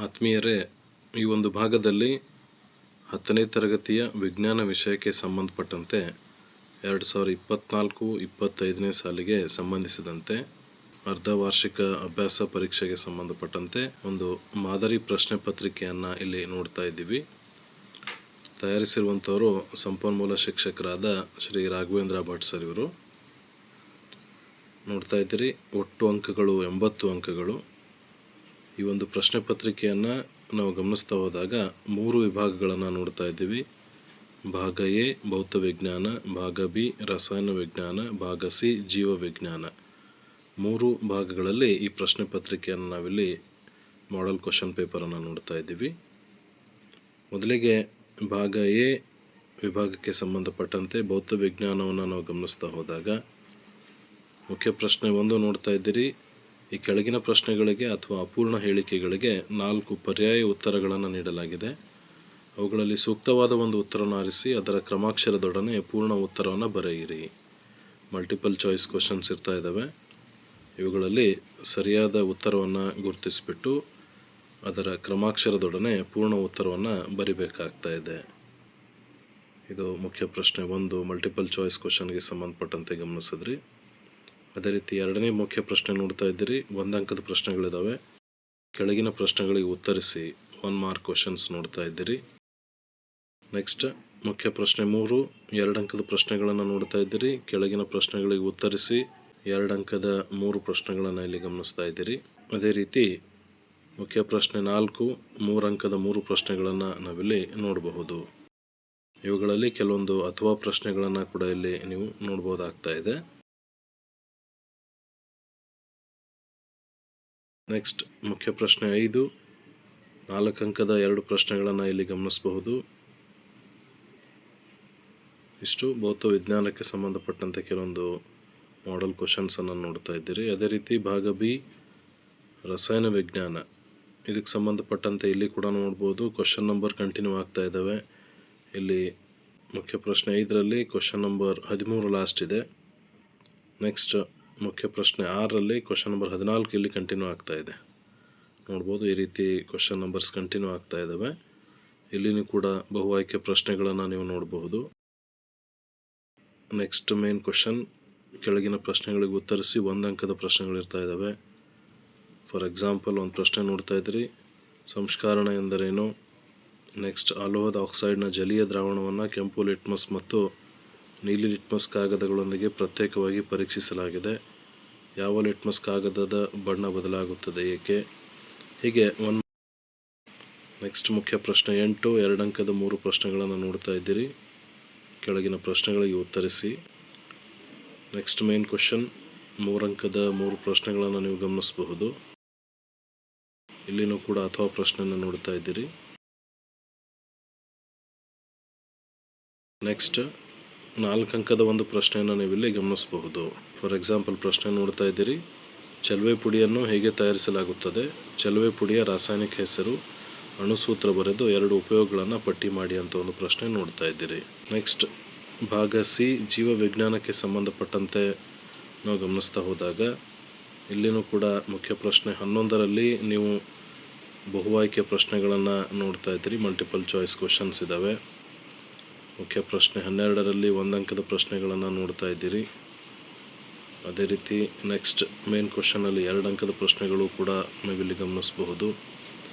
ಆತ್ಮೀಯರೇ, ಈ ಒಂದು ಭಾಗದಲ್ಲಿ 10ನೇ ತರಗತಿಯ ವಿಜ್ಞಾನ ವಿಷಯಕ್ಕೆ ಸಂಬಂಧಪಟ್ಟಂತೆ 2024-25ನೇ ಸಾಲಿಗೆ ಸಂಬಂಧಿಸಿದಂತೆ ಅರ್ಧವಾರ್ಷಿಕ ಅಭ್ಯಾಸ ಪರೀಕ್ಷೆಗೆ ಸಂಬಂಧಪಟ್ಟಂತೆ ಒಂದು ಮಾದರಿ ಪ್ರಶ್ನೆ ಪತ್ರಿಕೆಯನ್ನು ಇಲ್ಲಿ ನೋಡ್ತಾ ಇದ್ದೀವಿ. ತಯಾರಿಸಿರುವಂಥವರು ಸಂಪನ್ಮೂಲ ಶಿಕ್ಷಕರಾದ ಶ್ರೀ ರಾಘವೇಂದ್ರ ಭಟ್ ಸರ್ ಇವರು. ನೋಡ್ತಾ ಇದ್ದೀರಿ, ಒಟ್ಟು ಅಂಕಗಳು 80 ಅಂಕಗಳು. ಈ ಒಂದು ಪ್ರಶ್ನೆ ಪತ್ರಿಕೆಯನ್ನು ನಾವು ಗಮನಿಸ್ತಾ ಹೋದಾಗ 3 ವಿಭಾಗಗಳನ್ನು ನೋಡ್ತಾ ಇದ್ದೀವಿ. ಭಾಗ ಎ ಭೌತವಿಜ್ಞಾನ, ಭಾಗ ಬಿ ರಸಾಯನ ವಿಜ್ಞಾನ, ಭಾಗ ಸಿ ಜೀವವಿಜ್ಞಾನ. 3 ಭಾಗಗಳಲ್ಲಿ ಈ ಪ್ರಶ್ನೆ ಪತ್ರಿಕೆಯನ್ನು ನಾವಿಲ್ಲಿ ಮಾಡೆಲ್ ಕ್ವಶನ್ ಪೇಪರನ್ನು ನೋಡ್ತಾ ಇದ್ದೀವಿ. ಮೊದಲಿಗೆ ಭಾಗ ಎ ವಿಭಾಗಕ್ಕೆ ಸಂಬಂಧಪಟ್ಟಂತೆ ಭೌತವಿಜ್ಞಾನವನ್ನು ನಾವು ಗಮನಿಸ್ತಾ ಹೋದಾಗ ಮುಖ್ಯ ಪ್ರಶ್ನೆ 1 ನೋಡ್ತಾ ಇದ್ದೀರಿ. ಈ ಕೆಳಗಿನ ಪ್ರಶ್ನೆಗಳಿಗೆ ಅಥವಾ ಅಪೂರ್ಣ ಹೇಳಿಕೆಗಳಿಗೆ 4 ಪರ್ಯಾಯ ಉತ್ತರಗಳನ್ನು ನೀಡಲಾಗಿದೆ. ಅವುಗಳಲ್ಲಿ ಸೂಕ್ತವಾದ ಒಂದು ಉತ್ತರವನ್ನು ಆರಿಸಿ ಅದರ ಕ್ರಮಾಕ್ಷರದೊಡನೆ ಪೂರ್ಣ ಉತ್ತರವನ್ನು ಬರೆಯಿರಿ. ಮಲ್ಟಿಪಲ್ ಚಾಯ್ಸ್ ಕ್ವಶನ್ಸ್ ಇರ್ತಾ ಇದ್ದಾವೆ. ಇವುಗಳಲ್ಲಿ ಸರಿಯಾದ ಉತ್ತರವನ್ನು ಗುರುತಿಸಿಬಿಟ್ಟು ಅದರ ಕ್ರಮಾಕ್ಷರದೊಡನೆ ಪೂರ್ಣ ಉತ್ತರವನ್ನು ಬರಿಬೇಕಾಗ್ತಾ ಇದೆ. ಇದು ಮುಖ್ಯ ಪ್ರಶ್ನೆ 1 ಮಲ್ಟಿಪಲ್ ಚಾಯ್ಸ್ ಕ್ವಶನ್ಗೆ ಸಂಬಂಧಪಟ್ಟಂತೆ ಗಮನಿಸಿದ್ರಿ. ಅದೇ ರೀತಿ 2ನೇ ಮುಖ್ಯ ಪ್ರಶ್ನೆ ನೋಡ್ತಾ ಇದ್ದೀರಿ. 1 ಅಂಕದ ಪ್ರಶ್ನೆಗಳಿದ್ದಾವೆ. ಕೆಳಗಿನ ಪ್ರಶ್ನೆಗಳಿಗೆ ಉತ್ತರಿಸಿ 1 ಮಾರ್ಕ್ ಕ್ವಶನ್ಸ್ ನೋಡ್ತಾ ಇದ್ದೀರಿ. ನೆಕ್ಸ್ಟ್ ಮುಖ್ಯ ಪ್ರಶ್ನೆ 3 2 ಅಂಕದ ಪ್ರಶ್ನೆಗಳನ್ನು ನೋಡ್ತಾ ಇದ್ದೀರಿ. ಕೆಳಗಿನ ಪ್ರಶ್ನೆಗಳಿಗೆ ಉತ್ತರಿಸಿ 2 ಅಂಕದ 3 ಪ್ರಶ್ನೆಗಳನ್ನು ಇಲ್ಲಿ ಗಮನಿಸ್ತಾ ಇದ್ದೀರಿ. ಅದೇ ರೀತಿ ಮುಖ್ಯ ಪ್ರಶ್ನೆ 4 3 ಅಂಕದ 3 ಪ್ರಶ್ನೆಗಳನ್ನು ನಾವಿಲ್ಲಿ ನೋಡಬಹುದು. ಇವುಗಳಲ್ಲಿ ಕೆಲವೊಂದು ಅಥವಾ ಪ್ರಶ್ನೆಗಳನ್ನು ಕೂಡ ಇಲ್ಲಿ ನೀವು ನೋಡ್ಬೋದಾಗ್ತಾ ಇದೆ. ನೆಕ್ಸ್ಟ್ ಮುಖ್ಯ ಪ್ರಶ್ನೆ 5 4 ಅಂಕದ 2 ಪ್ರಶ್ನೆಗಳನ್ನು ಇಲ್ಲಿ ಗಮನಿಸಬಹುದು. ಇಷ್ಟು ಭೌತವಿಜ್ಞಾನಕ್ಕೆ ಸಂಬಂಧಪಟ್ಟಂತೆ ಕೆಲವೊಂದು ಮಾಡೆಲ್ ಕ್ವಶನ್ಸನ್ನು ನೋಡ್ತಾ ಇದ್ದೀರಿ. ಅದೇ ರೀತಿ ಭಾಗ ಬಿ ರಸಾಯನ ವಿಜ್ಞಾನ, ಇದಕ್ಕೆ ಸಂಬಂಧಪಟ್ಟಂತೆ ಇಲ್ಲಿ ಕೂಡ ನೋಡ್ಬೋದು ಕ್ವಶನ್ ನಂಬರ್ ಕಂಟಿನ್ಯೂ ಆಗ್ತಾ ಇದ್ದಾವೆ. ಇಲ್ಲಿ ಮುಖ್ಯ ಪ್ರಶ್ನೆ 5ರಲ್ಲಿ ಕ್ವಶನ್ ನಂಬರ್ 13 ಲಾಸ್ಟ್ ಇದೆ. ನೆಕ್ಸ್ಟ್ ಮುಖ್ಯ ಪ್ರಶ್ನೆ 6ರಲ್ಲಿ ಕ್ವಶನ್ ನಂಬರ್ 14 ಇಲ್ಲಿ ಕಂಟಿನ್ಯೂ ಆಗ್ತಾ ಇದೆ. ನೋಡ್ಬೋದು ಈ ರೀತಿ ಕ್ವಶನ್ ನಂಬರ್ಸ್ ಕಂಟಿನ್ಯೂ ಆಗ್ತಾ ಇದ್ದಾವೆ. ಇಲ್ಲಿನೂ ಕೂಡ ಬಹು ಆಯ್ಕೆ ಪ್ರಶ್ನೆಗಳನ್ನು ನೀವು ನೋಡಬಹುದು. ನೆಕ್ಸ್ಟ್ ಮೇನ್ ಕ್ವಶನ್, ಕೆಳಗಿನ ಪ್ರಶ್ನೆಗಳಿಗೆ ಉತ್ತರಿಸಿ 1 ಅಂಕದ ಪ್ರಶ್ನೆಗಳಿರ್ತಾ ಇದ್ದಾವೆ. ಫಾರ್ ಎಕ್ಸಾಂಪಲ್ ಒಂದು ಪ್ರಶ್ನೆ ನೋಡ್ತಾ ಇದ್ದೀರಿ, ಸಂಸ್ಕರಣ ಎಂದರೇನು. ನೆಕ್ಸ್ಟ್ ಅಲೋಹದ ಆಕ್ಸೈಡ್ನ ಜಲೀಯ ದ್ರಾವಣವನ್ನು ಕೆಂಪು ಲಿಟ್ಮಸ್ ಮತ್ತು ನೀಲಿ ಲಿಟ್ಮಸ್ ಕಾಗದಗಳೊಂದಿಗೆ ಪ್ರತ್ಯೇಕವಾಗಿ ಪರೀಕ್ಷಿಸಲಾಗಿದೆ. ಯಾವ ಲಿಟ್ಮಸ್ ಕಾಗದದ ಬಣ್ಣ ಬದಲಾಗುತ್ತದೆ, ಏಕೆ? ಹೀಗೆ ನೆಕ್ಸ್ಟ್ ಮುಖ್ಯ ಪ್ರಶ್ನೆ 8 2 ಅಂಕದ 3 ಪ್ರಶ್ನೆಗಳನ್ನು ನೋಡ್ತಾ ಇದ್ದೀರಿ. ಕೆಳಗಿನ ಪ್ರಶ್ನೆಗಳಿಗೆ ಉತ್ತರಿಸಿ. ನೆಕ್ಸ್ಟ್ ಮೇನ್ ಕ್ವಶನ್ 3 ಅಂಕದ 3 ಪ್ರಶ್ನೆಗಳನ್ನು ನೀವು ಗಮನಿಸಬಹುದು. ಇಲ್ಲಿನೂ ಕೂಡ ಅಥವಾ ಪ್ರಶ್ನೆಯನ್ನು ನೋಡ್ತಾ ಇದ್ದೀರಿ. ನೆಕ್ಸ್ಟ್ 4 ಅಂಕದ ಒಂದು ಪ್ರಶ್ನೆಯನ್ನು ನೀವಿಲ್ಲಿ ಗಮನಿಸಬಹುದು. ಫಾರ್ ಎಕ್ಸಾಂಪಲ್ ಪ್ರಶ್ನೆ ನೋಡ್ತಾ ಇದ್ದೀರಿ, ಚಲುವೆ ಪುಡಿಯನ್ನು ಹೇಗೆ ತಯಾರಿಸಲಾಗುತ್ತದೆ, ಚಲುವೆ ಪುಡಿಯ ರಾಸಾಯನಿಕ ಹೆಸರು, ಅಣುಸೂತ್ರ ಬರೆದು 2 ಉಪಯೋಗಗಳನ್ನು ಪಟ್ಟಿ ಮಾಡಿ ಅಂತ ಒಂದು ಪ್ರಶ್ನೆ ನೋಡ್ತಾ ಇದ್ದೀರಿ. ನೆಕ್ಸ್ಟ್ ಭಾಗ ಸಿ ಜೀವವಿಜ್ಞಾನಕ್ಕೆ ಸಂಬಂಧಪಟ್ಟಂತೆ ನಾವು ಗಮನಿಸ್ತಾ ಹೋದಾಗ ಇಲ್ಲಿನೂ ಕೂಡ ಮುಖ್ಯ ಪ್ರಶ್ನೆ 11ರಲ್ಲಿ ನೀವು ಬಹು ಆಯ್ಕೆ ಪ್ರಶ್ನೆಗಳನ್ನು ನೋಡ್ತಾ ಇದ್ದೀರಿ. ಮಲ್ಟಿಪಲ್ ಚಾಯ್ಸ್ ಕ್ವಶನ್ಸ್ ಇದ್ದಾವೆ. ಮುಖ್ಯ ಪ್ರಶ್ನೆ 12ರಲ್ಲಿ 1 ಅಂಕದ ಪ್ರಶ್ನೆಗಳನ್ನು ನೋಡ್ತಾ ಇದ್ದೀರಿ. ಅದೇ ರೀತಿ ನೆಕ್ಸ್ಟ್ ಮೇನ್ ಕ್ವಶನಲ್ಲಿ 2 ಅಂಕದ ಪ್ರಶ್ನೆಗಳು ಕೂಡ ನಾವಿಲ್ಲಿ ಗಮನಿಸಬಹುದು.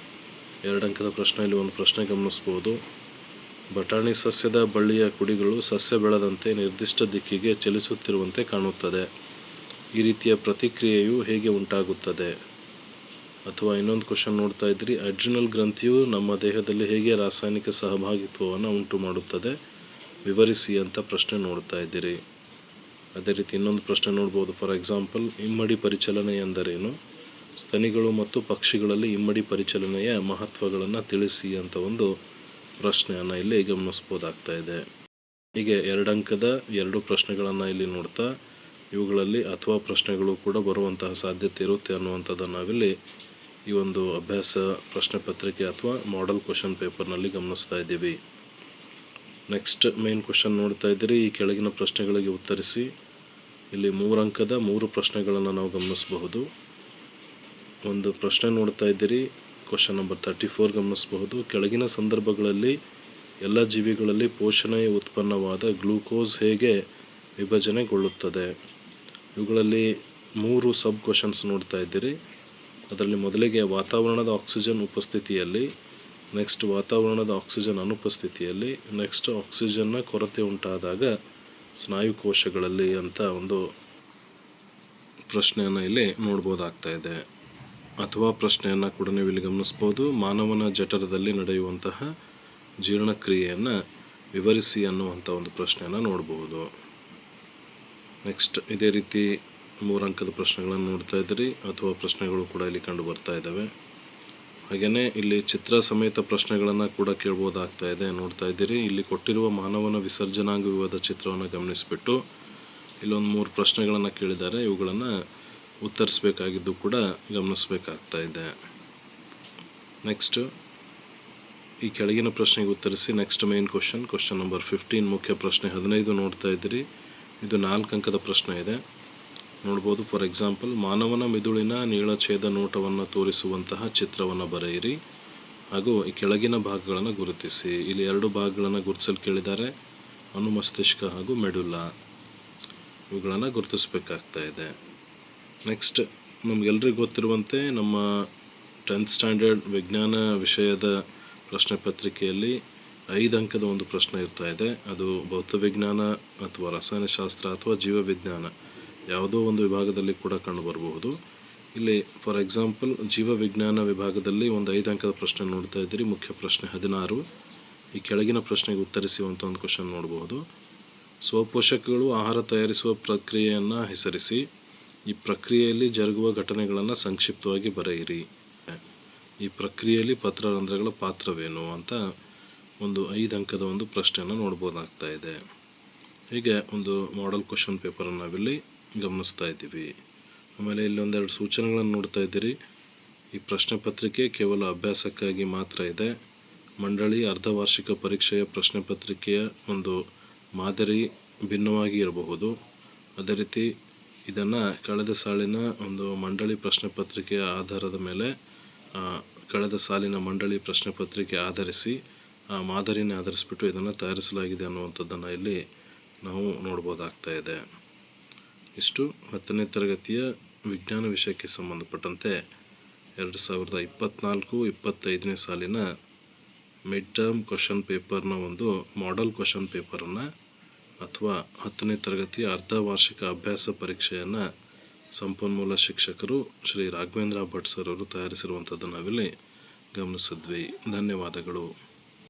2 ಅಂಕದ ಪ್ರಶ್ನೆಯಲ್ಲಿ ಒಂದು ಪ್ರಶ್ನೆ ಗಮನಿಸಬಹುದು. ಬಟಾಣಿ ಸಸ್ಯದ ಬಳ್ಳಿಯ ಕುಡಿಗಳು ಸಸ್ಯ ಬೆಳೆದಂತೆ ನಿರ್ದಿಷ್ಟ ದಿಕ್ಕಿಗೆ ಚಲಿಸುತ್ತಿರುವಂತೆ ಕಾಣುತ್ತದೆ. ಈ ರೀತಿಯ ಪ್ರತಿಕ್ರಿಯೆಯು ಹೇಗೆ ಉಂಟಾಗುತ್ತದೆ? ಅಥವಾ ಇನ್ನೊಂದು ಕ್ವಶನ್ ನೋಡ್ತಾ ಇದ್ರಿ, ಅಡ್ರಿನಲ್ ಗ್ರಂಥಿಯು ನಮ್ಮ ದೇಹದಲ್ಲಿ ಹೇಗೆ ರಾಸಾಯನಿಕ ಸಹಭಾಗಿತ್ವವನ್ನು ಉಂಟು ಮಾಡುತ್ತದೆ, ವಿವರಿಸಿ ಅಂತ ಪ್ರಶ್ನೆ ನೋಡ್ತಾ ಇದ್ದೀರಿ. ಅದೇ ರೀತಿ ಇನ್ನೊಂದು ಪ್ರಶ್ನೆ ನೋಡ್ಬೋದು. ಫಾರ್ ಎಕ್ಸಾಂಪಲ್ ಇಮ್ಮಡಿ ಪರಿಚಲನೆ ಎಂದರೇನು, ಸ್ತನಿಗಳು ಮತ್ತು ಪಕ್ಷಿಗಳಲ್ಲಿ ಇಮ್ಮಡಿ ಪರಿಚಲನೆಯ ಮಹತ್ವಗಳನ್ನು ತಿಳಿಸಿ ಅಂತ ಒಂದು ಪ್ರಶ್ನೆಯನ್ನು ಇಲ್ಲಿ ಗಮನಿಸ್ಬೋದಾಗ್ತಾ ಇದೆ. ಹೀಗೆ 2 ಅಂಕದ 2 ಪ್ರಶ್ನೆಗಳನ್ನು ಇಲ್ಲಿ ನೋಡ್ತಾ ಇವುಗಳಲ್ಲಿ ಅಥವಾ ಪ್ರಶ್ನೆಗಳು ಕೂಡ ಬರುವಂತಹ ಸಾಧ್ಯತೆ ಇರುತ್ತೆ ಅನ್ನುವಂಥದ್ದನ್ನು ನಾವಿಲ್ಲಿ ಈ ಒಂದು ಅಭ್ಯಾಸ ಪ್ರಶ್ನೆ ಪತ್ರಿಕೆ ಅಥವಾ ಮಾಡೆಲ್ ಕ್ವಶನ್ ಪೇಪರ್ನಲ್ಲಿ ಗಮನಿಸ್ತಾ ಇದ್ದೀವಿ. ನೆಕ್ಸ್ಟ್ ಮೇನ್ ಕ್ವಶನ್ ನೋಡ್ತಾ ಇದ್ದೀರಿ. ಈ ಕೆಳಗಿನ ಪ್ರಶ್ನೆಗಳಿಗೆ ಉತ್ತರಿಸಿ. ಇಲ್ಲಿ 3 ಅಂಕದ 3 ಪ್ರಶ್ನೆಗಳನ್ನು ನಾವು ಗಮನಿಸಬಹುದು. ಒಂದು ಪ್ರಶ್ನೆ ನೋಡ್ತಾ ಇದ್ದೀರಿ, ಕ್ವಶನ್ ನಂಬರ್ 34 ಗಮನಿಸಬಹುದು. ಕೆಳಗಿನ ಸಂದರ್ಭಗಳಲ್ಲಿ ಎಲ್ಲ ಜೀವಿಗಳಲ್ಲಿ ಪೋಷಣೆಯ ಉತ್ಪನ್ನವಾದ ಗ್ಲೂಕೋಸ್ ಹೇಗೆ ವಿಭಜನೆಗೊಳ್ಳುತ್ತದೆ? ಇವುಗಳಲ್ಲಿ 3 ಸಬ್ ಕ್ವಶನ್ಸ್ ನೋಡ್ತಾ ಇದ್ದೀರಿ. ಅದರಲ್ಲಿ ಮೊದಲಿಗೆ ವಾತಾವರಣದ ಆಕ್ಸಿಜನ್ ಉಪಸ್ಥಿತಿಯಲ್ಲಿ, ನೆಕ್ಸ್ಟ್ ವಾತಾವರಣದ ಆಕ್ಸಿಜನ್ ಅನುಪಸ್ಥಿತಿಯಲ್ಲಿ, ನೆಕ್ಸ್ಟ್ ಆಕ್ಸಿಜನ್ನ ಕೊರತೆ ಉಂಟಾದಾಗ ಸ್ನಾಯು ಕೋಶಗಳಲ್ಲಿ ಅಂತ ಒಂದು ಪ್ರಶ್ನೆಯನ್ನು ಇಲ್ಲಿ ನೋಡ್ಬೋದಾಗ್ತಾ ಇದೆ. ಅಥವಾ ಪ್ರಶ್ನೆಯನ್ನು ಕೂಡ ನೀವು ಇಲ್ಲಿ ಗಮನಿಸ್ಬೋದು. ಮಾನವನ ಜಠರದಲ್ಲಿ ನಡೆಯುವಂತಹ ಜೀರ್ಣಕ್ರಿಯೆಯನ್ನು ವಿವರಿಸಿ ಅನ್ನುವಂಥ ಒಂದು ಪ್ರಶ್ನೆಯನ್ನು ನೋಡಬಹುದು. ನೆಕ್ಸ್ಟ್ ಇದೇ ರೀತಿ 3 ಅಂಕದ ಪ್ರಶ್ನೆಗಳನ್ನು ನೋಡ್ತಾ ಇದ್ದೀರಿ. ಅಥವಾ ಪ್ರಶ್ನೆಗಳು ಕೂಡ ಇಲ್ಲಿ ಕಂಡು ಬರ್ತಾ ಇದ್ದಾವೆ. ಹಾಗೆಯೇ ಇಲ್ಲಿ ಚಿತ್ರ ಸಮೇತ ಪ್ರಶ್ನೆಗಳನ್ನು ಕೂಡ ಕೇಳ್ಬೋದಾಗ್ತಾ ಇದೆ. ನೋಡ್ತಾ ಇದ್ದೀರಿ. ಇಲ್ಲಿ ಕೊಟ್ಟಿರುವ ಮಾನವನ ವಿಸರ್ಜನಾಂಗ ವಿವಾದ ಚಿತ್ರವನ್ನು ಗಮನಿಸಿಬಿಟ್ಟು ಇಲ್ಲೊಂದು 3 ಪ್ರಶ್ನೆಗಳನ್ನು ಕೇಳಿದ್ದಾರೆ. ಇವುಗಳನ್ನು ಉತ್ತರಿಸಬೇಕಾಗಿದ್ದು ಕೂಡ ಗಮನಿಸಬೇಕಾಗ್ತಾ ಇದೆ. ನೆಕ್ಸ್ಟ್ ಈ ಕೆಳಗಿನ ಪ್ರಶ್ನೆಗೆ ಉತ್ತರಿಸಿ. ನೆಕ್ಸ್ಟ್ ಮೇನ್ ಕ್ವಶನ್ ನಂಬರ್ 15 ಮುಖ್ಯ ಪ್ರಶ್ನೆ 15 ನೋಡ್ತಾ ಇದ್ದೀರಿ. ಇದು 4 ಅಂಕದ ಪ್ರಶ್ನೆ ಇದೆ. ನೋಡ್ಬೋದು. ಫಾರ್ ಎಕ್ಸಾಂಪಲ್, ಮಾನವನ ಮಿದುಳಿನ ನೀಳಛೇದ ನೋಟವನ್ನು ತೋರಿಸುವಂತಹ ಚಿತ್ರವನ್ನು ಬರೆಯಿರಿ ಹಾಗೂ ಈ ಕೆಳಗಿನ ಭಾಗಗಳನ್ನು ಗುರುತಿಸಿ. ಇಲ್ಲಿ 2 ಭಾಗಗಳನ್ನು ಗುರುತಿಸಲು ಕೇಳಿದ್ದಾರೆ. ಅನುಮಸ್ತಿಷ್ಕ ಹಾಗೂ ಮೆಡುಲ್ಲಾ, ಇವುಗಳನ್ನು ಗುರುತಿಸಬೇಕಾಗ್ತಾ ಇದೆ. ನೆಕ್ಸ್ಟ್ ನಮಗೆಲ್ಲರಿಗೂ ಗೊತ್ತಿರುವಂತೆ ನಮ್ಮ 10th ಸ್ಟ್ಯಾಂಡರ್ಡ್ ವಿಜ್ಞಾನ ವಿಷಯದ ಪ್ರಶ್ನೆ ಪತ್ರಿಕೆಯಲ್ಲಿ 5 ಅಂಕದ ಒಂದು ಪ್ರಶ್ನೆ ಇರ್ತಾ ಇದೆ. ಅದು ಭೌತವಿಜ್ಞಾನ ಅಥವಾ ರಸಾಯನಶಾಸ್ತ್ರ ಅಥವಾ ಜೀವವಿಜ್ಞಾನ ಯಾವುದೋ ಒಂದು ವಿಭಾಗದಲ್ಲಿ ಕೂಡ ಕಂಡುಬರಬಹುದು. ಇಲ್ಲಿ ಫಾರ್ ಎಕ್ಸಾಂಪಲ್ ಜೀವವಿಜ್ಞಾನ ವಿಭಾಗದಲ್ಲಿ ಒಂದು 5 ಅಂಕದ ಪ್ರಶ್ನೆ ನೋಡ್ತಾ ಇದ್ದೀರಿ. ಮುಖ್ಯ ಪ್ರಶ್ನೆ 16. ಈ ಕೆಳಗಿನ ಪ್ರಶ್ನೆಗೆ ಉತ್ತರಿಸುವಂಥ ಒಂದು ಕ್ವಶನ್ ನೋಡಬಹುದು. ಸ್ವಪೋಷಕಗಳು ಆಹಾರ ತಯಾರಿಸುವ ಪ್ರಕ್ರಿಯೆಯನ್ನು ಹೆಸರಿಸಿ. ಈ ಪ್ರಕ್ರಿಯೆಯಲ್ಲಿ ಜರುಗುವ ಘಟನೆಗಳನ್ನು ಸಂಕ್ಷಿಪ್ತವಾಗಿ ಬರೆಯಿರಿ. ಈ ಪ್ರಕ್ರಿಯೆಯಲ್ಲಿ ಪತ್ರರಂಧ್ರಗಳ ಪಾತ್ರವೇನು ಅಂತ ಒಂದು 5 ಅಂಕದ ಒಂದು ಪ್ರಶ್ನೆಯನ್ನು ನೋಡ್ಬೋದಾಗ್ತಾ ಇದೆ. ಹೀಗೆ ಒಂದು ಮಾಡೆಲ್ ಕ್ವಶನ್ ಪೇಪರನ್ನು ನಾವಿಲ್ಲಿ ಗಮನಿಸ್ತಾ ಇದ್ದೀವಿ. ಆಮೇಲೆ ಇಲ್ಲಿ ಒಂದೆರಡು ಸೂಚನೆಗಳನ್ನು ನೋಡ್ತಾ ಇದ್ದೀರಿ. ಈ ಪ್ರಶ್ನೆ ಪತ್ರಿಕೆ ಕೇವಲ ಅಭ್ಯಾಸಕ್ಕಾಗಿ ಮಾತ್ರ ಇದೆ. ಮಂಡಳಿ ಅರ್ಧವಾರ್ಷಿಕ ಪರೀಕ್ಷೆಯ ಪ್ರಶ್ನೆ ಪತ್ರಿಕೆಯ ಒಂದು ಮಾದರಿ ಭಿನ್ನವಾಗಿ ಇರಬಹುದು. ಅದೇ ರೀತಿ ಇದನ್ನು ಕಳೆದ ಸಾಲಿನ ಒಂದು ಮಂಡಳಿ ಪ್ರಶ್ನೆ ಪತ್ರಿಕೆಯ ಆಧಾರದ ಮೇಲೆ ಕಳೆದ ಸಾಲಿನ ಮಂಡಳಿ ಪ್ರಶ್ನೆ ಪತ್ರಿಕೆ ಆಧರಿಸಿ ಆ ಮಾದರಿನೇ ಆಧರಿಸಿಬಿಟ್ಟು ಇದನ್ನು ತಯಾರಿಸಲಾಗಿದೆ ಅನ್ನುವಂಥದ್ದನ್ನು ಇಲ್ಲಿ ನಾವು ನೋಡ್ಬೋದಾಗ್ತಾ ಇದೆ. ಇಷ್ಟು 10ನೇ ತರಗತಿಯ ವಿಜ್ಞಾನ ವಿಷಯಕ್ಕೆ ಸಂಬಂಧಪಟ್ಟಂತೆ 2024-25ನೇ ಸಾಲಿನ ಮಿಡ್ ಟರ್ಮ್ ಕ್ವಶನ್ ಪೇಪರ್ನ ಒಂದು ಮಾಡೆಲ್ ಕ್ವಶನ್ ಪೇಪರನ್ನು ಅಥವಾ 10ನೇ ತರಗತಿಯ ಅರ್ಧ ವಾರ್ಷಿಕ ಅಭ್ಯಾಸ ಪರೀಕ್ಷೆಯನ್ನು ಸಂಪನ್ಮೂಲ ಶಿಕ್ಷಕರು ಶ್ರೀ ರಾಘವೇಂದ್ರ ಭಟ್ ಸರ್ ಅವರು ತಯಾರಿಸಿರುವಂಥದ್ದನ್ನು ನಾವಿಲ್ಲಿ ಗಮನಿಸಿದ್ವಿ. ಧನ್ಯವಾದಗಳು.